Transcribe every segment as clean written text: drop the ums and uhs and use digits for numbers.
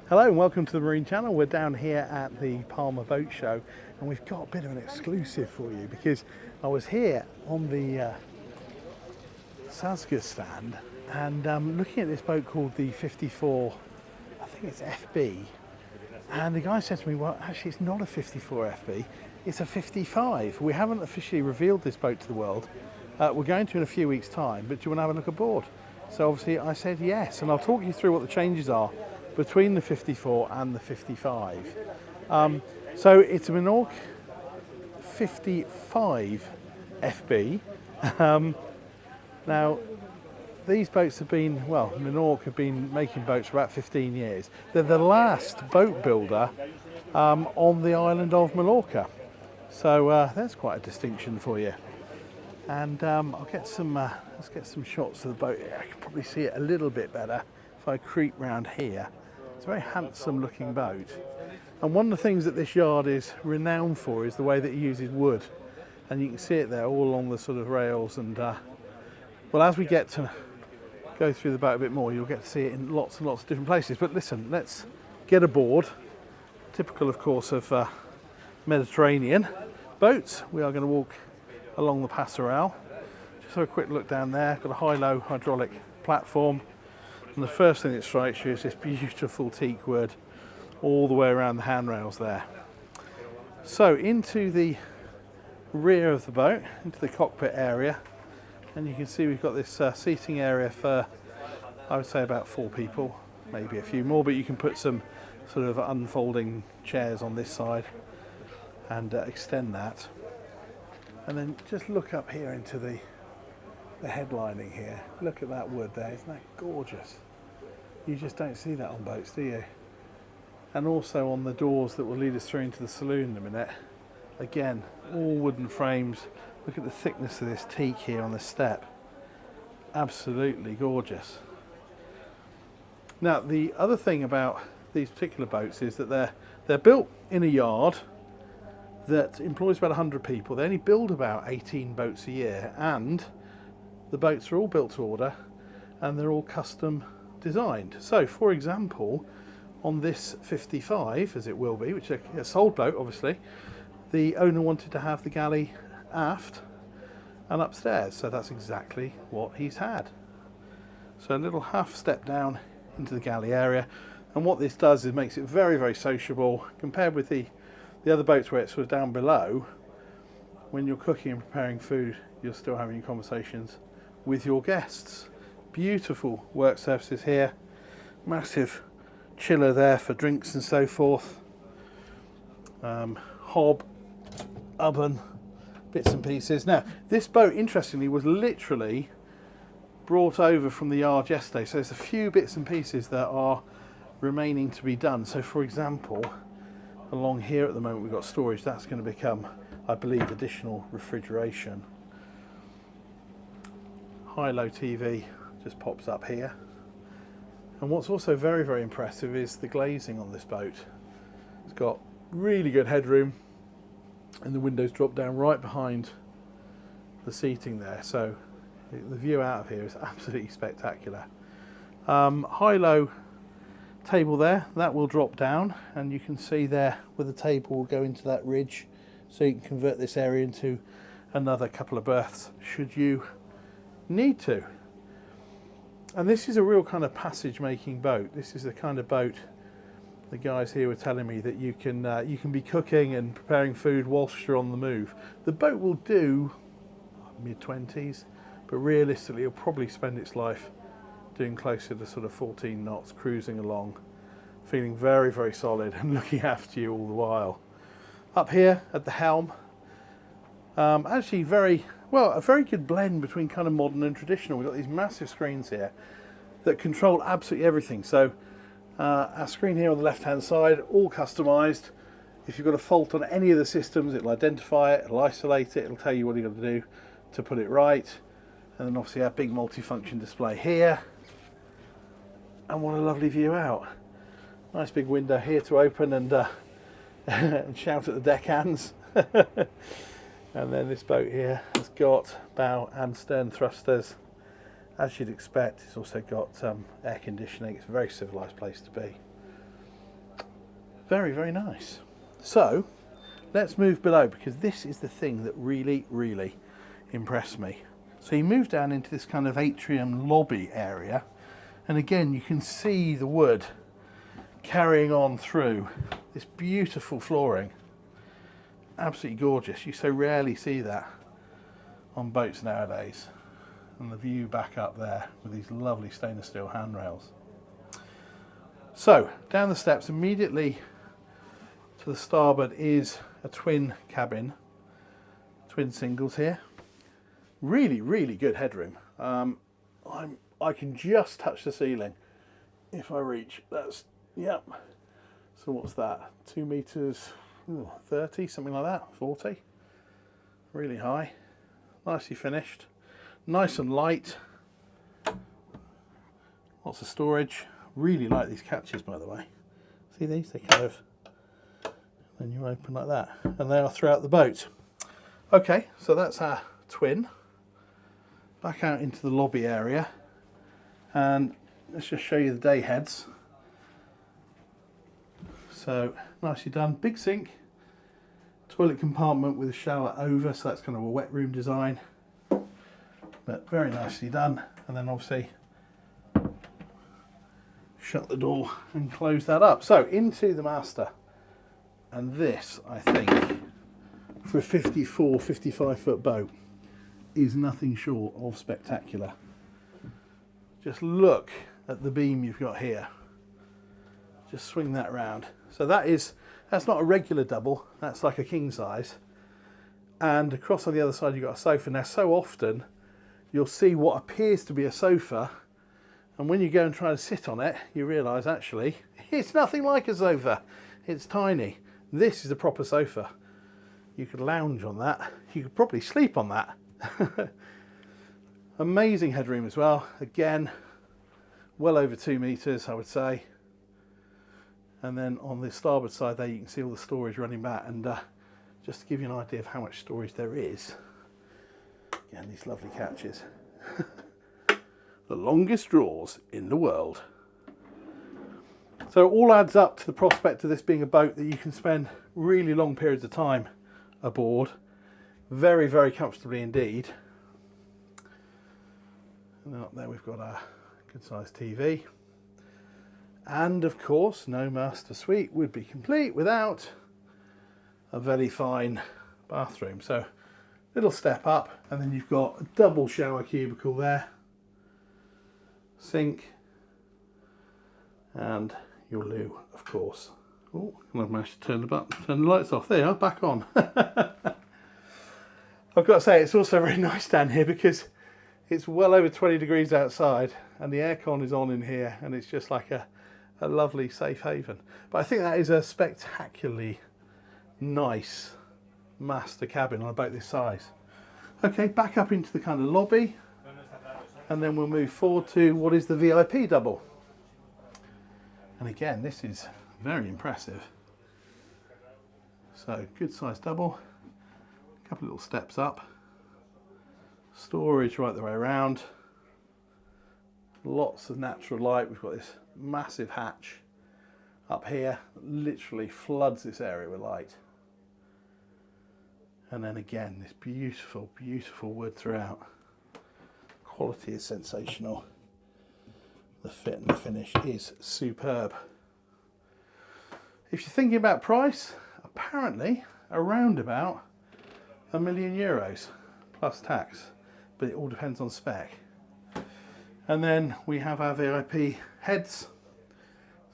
Hello and welcome to the Marine Channel. We're down here at the Palma Boat Show and we've got a bit of an exclusive for you because I was here on the Sasga stand and looking at this boat called the 54, I think it's FB, and the guy said to me, well actually it's not a 54 FB, it's a 55. We haven't officially revealed this boat to the world. We're going to in a few weeks time, but do you want to have a look aboard? So obviously I said yes, and I'll talk you through what the changes are between the 54 and the 55. So it's a Menorca 55 FB. Now these boats have been, well, Menorca have been making boats for about 15 years. They're the last boat builder on the island of Menorca. So that's quite a distinction for you. And I'll get some, let's get some shots of the boat. I can probably see it a little bit better if I creep round here. It's a very handsome looking boat. And one of the things that this yard is renowned for is the way that it uses wood. And you can see it there all along the sort of rails. And well, as we get to go through the boat a bit more, you'll get to see it in lots and lots of different places. But listen, let's get aboard. Typical, of course, of Mediterranean boats. We are going to walk along the Parcela. Just have a quick look down there. Got a high-low hydraulic platform. And the first thing that strikes you is this beautiful teak wood all the way around the handrails there. So into the rear of the boat, into the cockpit area, and you can see we've got this seating area for, I would say, about 4 people, maybe a few more, but you can put some sort of unfolding chairs on this side and extend that. And then just look up here into the headlining here. Look at that wood there, isn't that gorgeous? You just don't see that on boats, do you? And also on the doors that will lead us through into the saloon in a minute. Again, all wooden frames. Look at the thickness of this teak here on the step. Absolutely gorgeous. Now, the other thing about these particular boats is that they're built in a yard that employs about 100 people. They only build about 18 boats a year, and the boats are all built to order and they're all custom designed. So for example, on this 55, as it will be, which is a sold boat obviously, the owner wanted to have the galley aft and upstairs, so that's exactly what he's had. So a little half step down into the galley area, and what this does is makes it very, very sociable compared with the other boats where it's sort of down below. When you're cooking and preparing food, you're still having conversations with your guests. Beautiful work surfaces here, massive chiller there for drinks and so forth, hob, oven, bits and pieces. Now this boat interestingly was literally brought over from the yard yesterday, so there's a few bits and pieces that are remaining to be done. So for example, along here at the moment we've got storage. That's going to become, I believe, additional refrigeration. High-low TV just pops up here. And what's also very, very impressive is the glazing on this boat. It's got really good headroom and the windows drop down right behind the seating there. So the view out of here is absolutely spectacular. High-low table there, that will drop down, and you can see there where the table will go into that ridge, so you can convert this area into another couple of berths should you need to. And this is a real kind of passage making boat. This is the kind of boat the guys here were telling me that you can be cooking and preparing food whilst you're on the move. The boat will do mid-20s, but realistically it'll probably spend its life doing closer to sort of 14 knots, cruising along, feeling very, very solid and looking after you all the while. Up here at the helm, actually a very good blend between kind of modern and traditional. We've got these massive screens here that control absolutely everything. So our screen here on the left hand side, all customized. If you've got a fault on any of the systems, it'll identify it, it'll isolate it, it'll tell you what you've got to do to put it right. And then obviously our big multi-function display here. And what a lovely view out. Nice big window here to open and and shout at the deckhands. And then this boat here has got bow and stern thrusters. As you'd expect, it's also got air conditioning. It's a very civilised place to be. Very, very nice. So let's move below, because this is the thing that really, really impressed me. So you move down into this kind of atrium lobby area, and again you can see the wood carrying on through this beautiful flooring. Absolutely gorgeous. You so rarely see that on boats nowadays. And the view back up there with these lovely stainless steel handrails. So down the steps immediately to the starboard is a twin cabin, twin singles here. Really, really good headroom. I can just touch the ceiling if I reach. That's, yep. So what's that? 2 meters, 30, something like that, 40. Really high, nicely finished, nice and light. Lots of storage. Really like these catches, by the way. See these? They kind of, then you open like that, and they are throughout the boat. Okay, so that's our twin. Back out into the lobby area, and let's just show you the day heads. So nicely done. Big sink, toilet compartment with a shower over, so that's kind of a wet room design, but very nicely done. And then obviously shut the door and close that up. So into the master, and this, I think, for a 54, 55 foot boat is nothing short of spectacular. Just look at the beam you've got here. Just swing that round. So that's not a regular double, that's like a king size. And across on the other side you've got a sofa. Now so often you'll see what appears to be a sofa, and when you go and try to sit on it, you realise actually it's nothing like a sofa. It's tiny. This is a proper sofa. You could lounge on that. You could probably sleep on that. Amazing headroom as well. Again, well over 2 meters, I would say. And then on the starboard side there, you can see all the storage running back. And just to give you an idea of how much storage there is, again, these lovely catches. The longest drawers in the world. So it all adds up to the prospect of this being a boat that you can spend really long periods of time aboard, very, very comfortably indeed. And then up there we've got our good sized TV. And of course, no master suite would be complete without a very fine bathroom. So little step up, and then you've got a double shower cubicle there, sink, and your loo, of course. Oh, I've managed to turn the button, turn the lights off. There you are, back on. I've got to say, it's also very nice down here because it's well over 20 degrees outside and the aircon is on in here, and it's just like a lovely safe haven. But I think that is a spectacularly nice master cabin on a boat this size. Okay, back up into the kind of lobby, and then we'll move forward to what is the VIP double. And again, this is very impressive. So good sized double, a couple of little steps up, storage right the way around, lots of natural light. We've got this massive hatch up here that literally floods this area with light. And then again, this beautiful, beautiful wood throughout. Quality is sensational. The fit and the finish is superb. If you're thinking about price, apparently around about €1 million plus tax, but it all depends on spec. And then we have our VIP heads.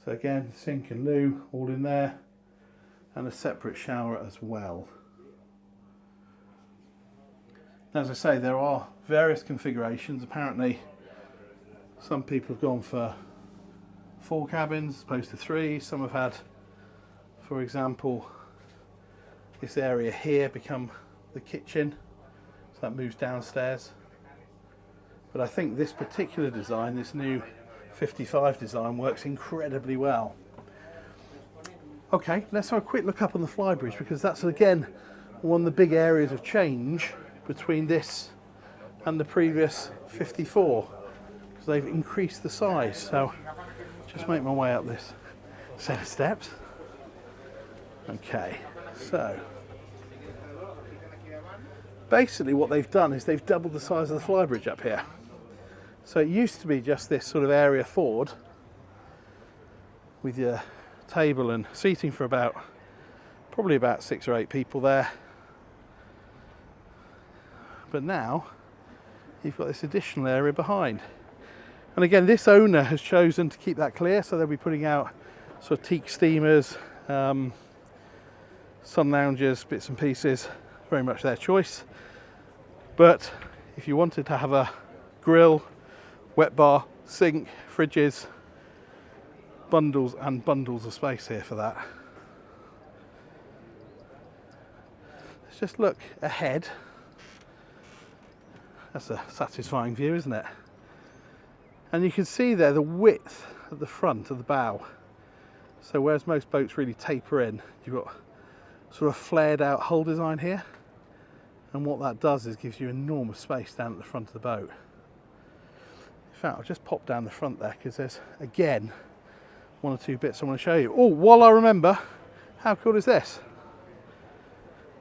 So again, sink and loo all in there, and a separate shower as well. As I say, there are various configurations. Apparently some people have gone for 4 cabins as opposed to 3. Some have had, for example, this area here become the kitchen, so that moves downstairs. But I think this particular design, this new 55 design, works incredibly well. Okay, let's have a quick look up on the Flybridge, because that's again one of the big areas of change between this and the previous 54, because they've increased the size. So just make my way up this set of steps. Okay, so basically what they've done is they've doubled the size of the Flybridge up here. So it used to be just this sort of area forward with your table and seating for probably about 6 or 8 people there. But now you've got this additional area behind. And again, this owner has chosen to keep that clear, so they'll be putting out sort of teak steamers, sun loungers, bits and pieces, very much their choice. But if you wanted to have a grill, wet bar, sink, fridges, bundles and bundles of space here for that. Let's just look ahead. That's a satisfying view, isn't it? And you can see there the width at the front of the bow. So whereas most boats really taper in, you've got sort of flared out hull design here. And what that does is gives you enormous space down at the front of the boat. In fact, I'll just pop down the front there because there's, again, 1 or 2 bits I want to show you. Oh, while I remember, how cool is this?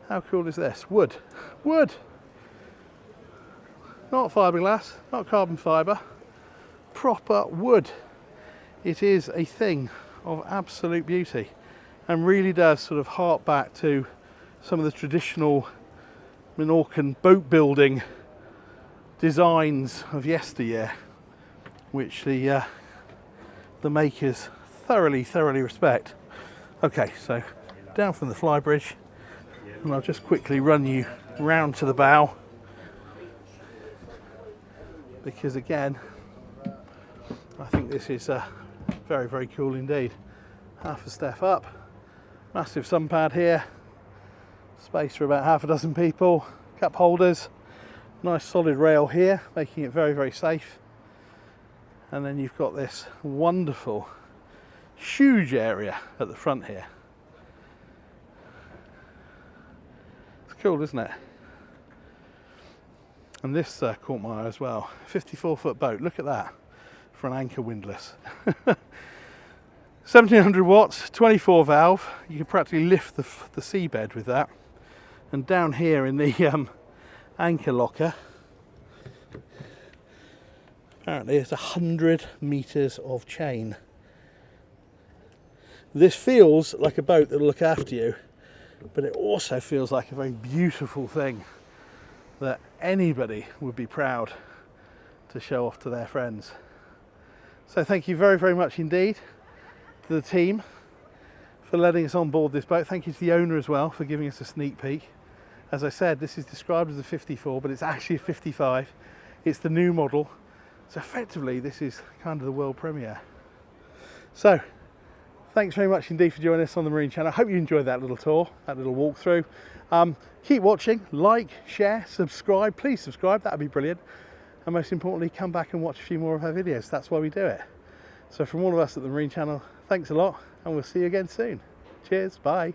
How cool is this? Wood. Wood! Not fiberglass, not carbon fibre, proper wood. It is a thing of absolute beauty and really does sort of hark back to some of the traditional Menorcan boat building designs of yesteryear, which the makers thoroughly respect. Okay, so down from the Flybridge, and I'll just quickly run you round to the bow, because again, I think this is very cool indeed. Half a step up, massive sun pad here, space for about half a dozen people, cup holders, nice solid rail here, making it very safe. And then you've got this wonderful, huge area at the front here. It's cool, isn't it? And this caught my eye as well. 54-foot boat, look at that, for an anchor windlass. 1700 watts, 24 valve. You can practically lift the seabed with that. And down here in the anchor locker, apparently it's 100 meters of chain. This feels like a boat that will look after you, but it also feels like a very beautiful thing that anybody would be proud to show off to their friends. So thank you very much indeed to the team for letting us on board this boat. Thank you to the owner as well for giving us a sneak peek. As I said, this is described as a 54, but it's actually a 55. It's the new model. So effectively, this is kind of the world premiere. So thanks very much indeed for joining us on the Marine Channel. I hope you enjoyed that little tour, that little walkthrough. Keep watching, like, share, subscribe. Please subscribe, that would be brilliant. And most importantly, come back and watch a few more of our videos. That's why we do it. So from all of us at the Marine Channel, thanks a lot, and we'll see you again soon. Cheers, bye.